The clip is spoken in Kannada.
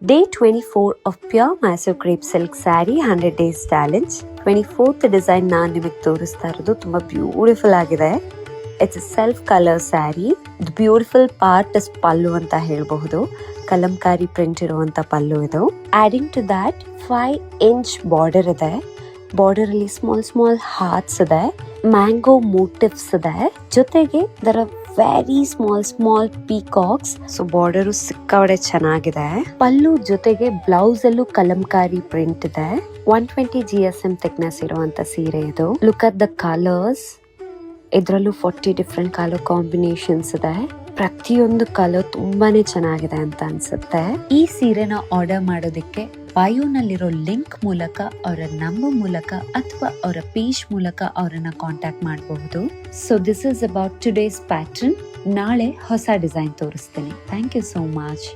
Day 24 of Pure Mysore Crepe Silk Saree 100 Days Challenge. 24th design ನಾನು ನಿಮಗೆ ತೋರಿಸ್ತಾ ಇರೋದು ತುಂಬ ಬ್ಯೂಟಿಫುಲ್ ಆಗಿದೆ. It's self colour saree. Beautiful part is pallu ಅಂತ ಹೇಳಬಹುದು. ಕಲಂಕಾರಿ ಪ್ರಿಂಟ್ ಇರುವಂತ ಪಲ್ಲು ಇದು. Adding to that 5 inch border ಇದೆ. ಬಾರ್ಡರ್ ಅಲ್ಲಿ ಸ್ಮಾಲ್ ಹಾರ್ಟ್ಸ್ ಇದೆ. ಮ್ಯಾಂಗೋ ಮೋಟಿವ್ಸ್ ಇದೆ. ಜೊತೆಗೆ ದರ very small peacocks. So border ಸಿಕ್ಕಾಪಟ್ಟೆ ಚೆನ್ನಾಗಿದೆ. ಪಲ್ಲು ಜೊತೆಗೆ ಬ್ಲೌಸ್ ಅಲ್ಲೂ ಕಲಂಕಾರಿ ಪ್ರಿಂಟ್ ಇದೆ. 120 GSM ಥಿಕ್ನೆಸ್ ಇರುವಂತ ಸೀರೆ ಇದು. Look at the colours. ಇದ್ರಲ್ಲೂ 40 ಡಿಫ್ರೆಂಟ್ ಕಲರ್ ಕಾಂಬಿನೇಷನ್ಸ್ ಇದೆ. ಪ್ರತಿಯೊಂದು ಕಲರ್ ತುಂಬಾನೇ ಚೆನ್ನಾಗಿದೆ ಅಂತ ಅನ್ಸುತ್ತೆ. ಈ ಸೀರೆನ ಆರ್ಡರ್ ಮಾಡೋದಕ್ಕೆ ಬಯೋನಲ್ಲಿರೋ ಲಿಂಕ್ ಮೂಲಕ, ಅವರ ನಂಬರ್ ಮೂಲಕ ಅಥವಾ ಅವರ ಪೇಜ್ ಮೂಲಕ ಅವರನ್ನ ಕಾಂಟ್ಯಾಕ್ಟ್ ಮಾಡಬಹುದು. So this is about today's pattern. ನಾಳೆ ಹೊಸ ಡಿಸೈನ್ ತೋರಿಸ್ತೀನಿ. Thank you so much.